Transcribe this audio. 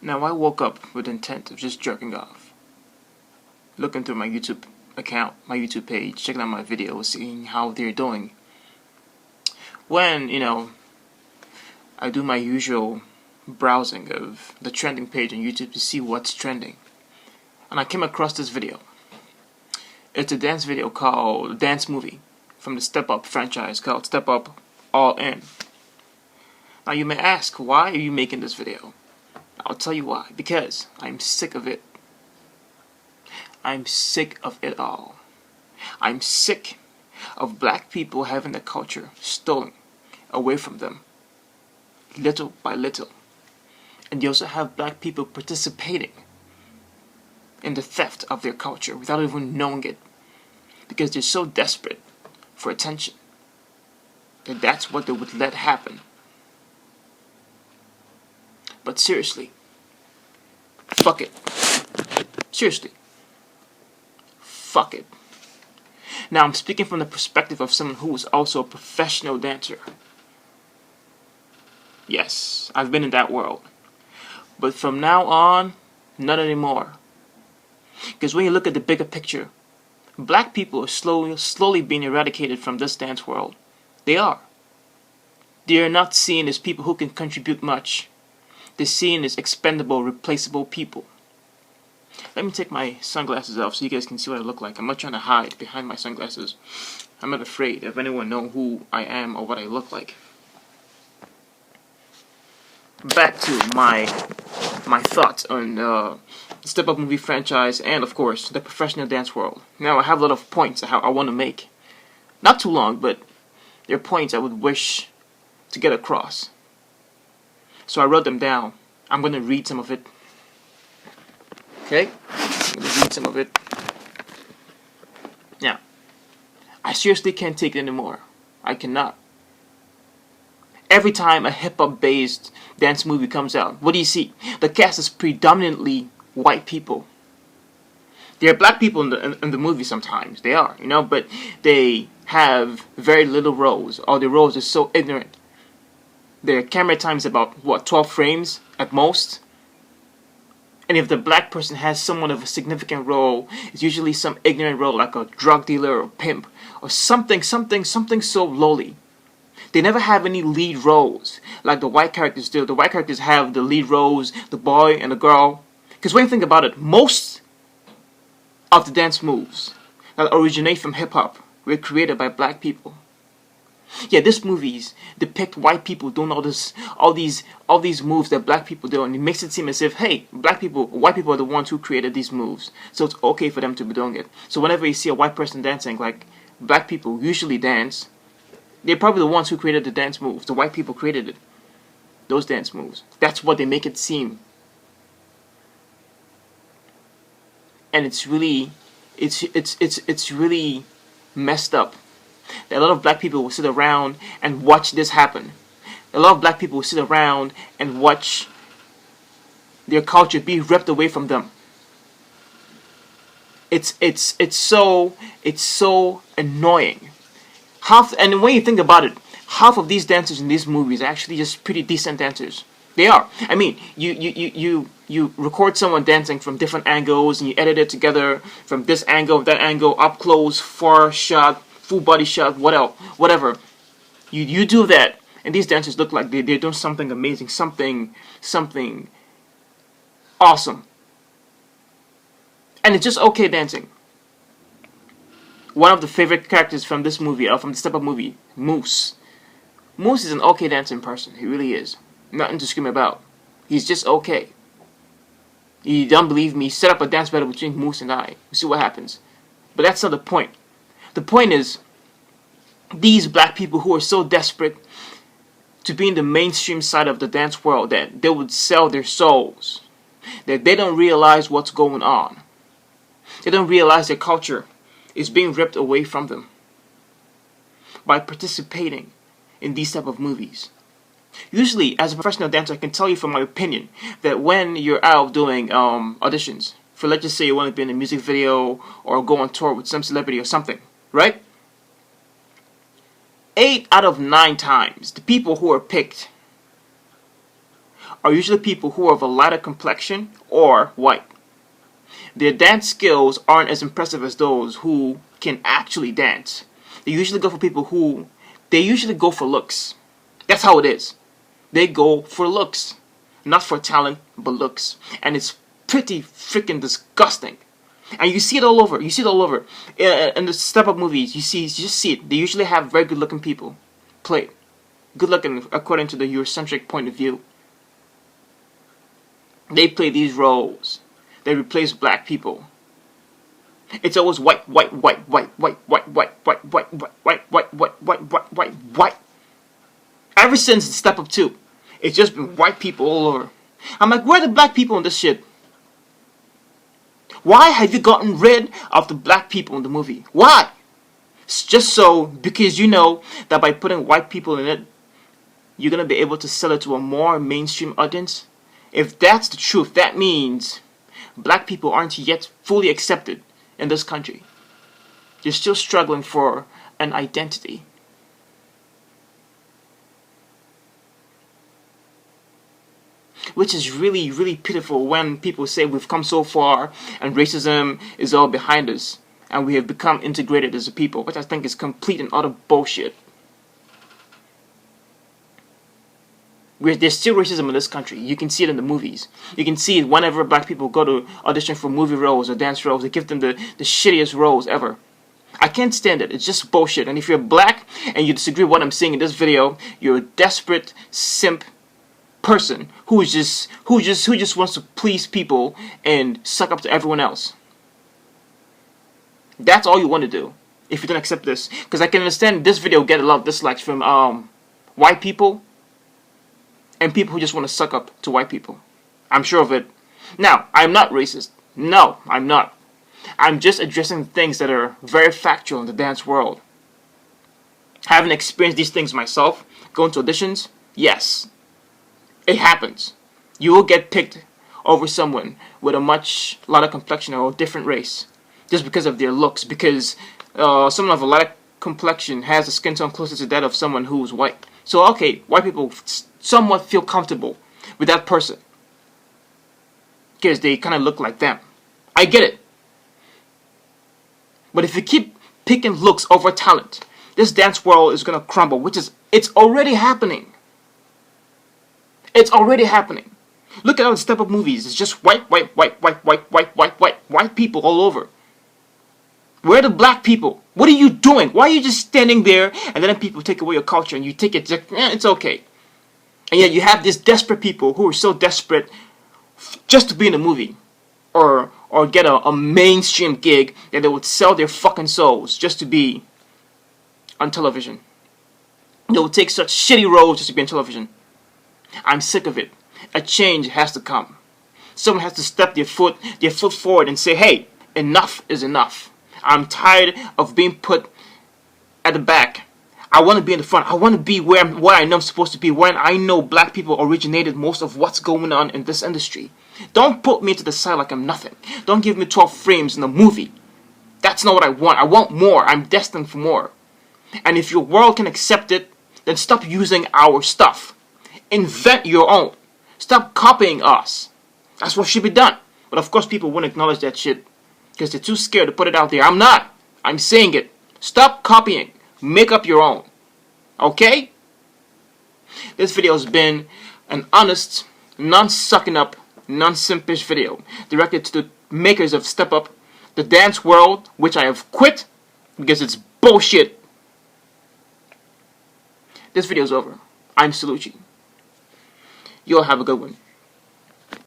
Now, I woke up with the intent of just jerking off, looking through my YouTube account, my YouTube page, checking out my videos, seeing how they're doing. When, I do my usual browsing of the trending page on YouTube to see what's trending. And I came across this video. It's a dance video called Dance Movie from the Step Up franchise called Step Up All In. Now you may ask, why are you making this video? I'll tell you why. Because I'm sick of it. I'm sick of it all. I'm sick of black people having their culture stolen away from them, little by little. And you also have black people participating in the theft of their culture without even knowing it, because they're so desperate for attention that that's what they would let happen. But seriously, fuck it. Seriously, fuck it. Now I'm speaking from the perspective of someone who is also a professional dancer. Yes, I've been in that world. But from now on, not anymore. Because when you look at the bigger picture, black people are slowly being eradicated from this dance world. They are. They are not seen as people who can contribute much. They're seen as expendable, replaceable people. Let me take my sunglasses off so you guys can see what I look like. I'm not trying to hide behind my sunglasses. I'm not afraid of anyone knowing who I am or what I look like. Back to my thoughts on the Step Up movie franchise and, of course, the professional dance world. Now, I have a lot of points I want to make. Not too long, but they're points I would wish to get across. So I wrote them down. I'm going to read some of it. Okay? I'm going to read some of it. Now, I seriously can't take it anymore. I cannot. Every time a hip-hop based dance movie comes out, what do you see? The cast is predominantly white people. There are black people in the movie sometimes. They are, but they have very little roles. Or the roles are so ignorant. Their camera time is about, 12 frames at most? And if the black person has somewhat of a significant role, it's usually some ignorant role like a drug dealer or pimp or something so lowly. They never have any lead roles like the white characters do. The white characters have the lead roles, the boy and the girl. Because when you think about it, most of the dance moves that originate from hip-hop were created by black people. Yeah, these movies depict white people doing all these moves that black people do, and it makes it seem as if, hey, white people are the ones who created these moves, so it's okay for them to be doing it. So whenever you see a white person dancing like black people usually dance, they're probably the ones who created the dance moves. The white people created it. Those dance moves. That's what they make it seem. And it's really messed up. That a lot of black people will sit around and watch this happen. A lot of black people will sit around and watch their culture be ripped away from them. It's so annoying. And when you think about it, half of these dancers in these movies are actually just pretty decent dancers. They are. I mean, you record someone dancing from different angles and you edit it together from this angle, that angle, up close, far shot, full body shot, whatever. You do that, and these dancers look like they're doing something amazing, something awesome. And it's just okay dancing. One of the favorite characters from this movie, from the Step Up movie, Moose. Moose is an okay dancing person. He really is. Nothing to scream about. He's just okay. You don't believe me? Set up a dance battle between Moose and I. You see what happens. But that's not the point. The point is, these black people who are so desperate to be in the mainstream side of the dance world that they would sell their souls, that they don't realize what's going on. They don't realize their culture is being ripped away from them by participating in these type of movies. Usually, as a professional dancer, I can tell you from my opinion that when you're out doing auditions, for let's just say you want to be in a music video or go on tour with some celebrity or something, right? 8 out of 9 times, the people who are picked are usually people who are of a lighter complexion or white. Their dance skills aren't as impressive as those who can actually dance. They usually go for looks. That's how it is. They go for looks. Not for talent, but looks. And it's pretty freaking disgusting. And you see it all over. In the step-up movies, you just see it. They usually have very good-looking people play. Good looking according to the Eurocentric point of view. They play these roles. They replace black people. It's always white. Ever since Step Up 2, it's just been white people all over. I'm like, where are the black people in this shit? Why have you gotten rid of the black people in the movie? Why? It's just so, because you know that by putting white people in it, you're going to be able to sell it to a more mainstream audience? If that's the truth, that means black people aren't yet fully accepted in this country. They're still struggling for an identity. Which is really, really pitiful when people say we've come so far and racism is all behind us and we have become integrated as a people, which I think is complete and utter bullshit. There's still racism in this country. You can see it in the movies. You can see it whenever black people go to audition for movie roles or dance roles. They give them the shittiest roles ever. I can't stand it. It's just bullshit. And if you're black and you disagree with what I'm saying in this video, you're a desperate simp person who just wants to please people and suck up to everyone else. That's all you want to do if you don't accept this. Because I can understand this video get a lot of dislikes from white people and people who just want to suck up to white people. I'm sure of it. Now, I'm not racist. No, I'm not. I'm just addressing things that are very factual in the dance world. Having experienced these things myself, going to auditions, yes. It happens. You will get picked over someone with a much lighter complexion or a different race just because of their looks. Because someone of a lighter complexion has a skin tone closer to that of someone who's white. So, okay, white people somewhat feel comfortable with that person because they kind of look like them. I get it. But if you keep picking looks over talent, this dance world is going to crumble, it's already happening. It's already happening. Look at all the step-up movies. It's just white people all over. Where are the black people? What are you doing? Why are you just standing there and then people take away your culture and you take it, it's okay. And yet you have these desperate people who are so desperate just to be in a movie or get a mainstream gig that they would sell their fucking souls just to be on television. They would take such shitty roles just to be on television. I'm sick of it. A change has to come. Someone has to step their foot forward and say, hey, enough is enough. I'm tired of being put at the back. I want to be in the front. I want to be where I know I'm supposed to be, when I know black people originated most of what's going on in this industry. Don't put me to the side like I'm nothing. Don't give me 12 frames in a movie. That's not what I want. I want more. I'm destined for more. And if your world can accept it, then stop using our stuff. Invent your own. Stop copying us. That's what should be done. But of course people won't acknowledge that shit because they're too scared to put it out there. I'm not. I'm saying it. Stop copying. Make up your own. Okay? This video has been an honest, non-sucking up, non-simpish video directed to the makers of Step Up, the dance world, which I have quit because it's bullshit. This video is over. I'm Salucci. You all have a good one.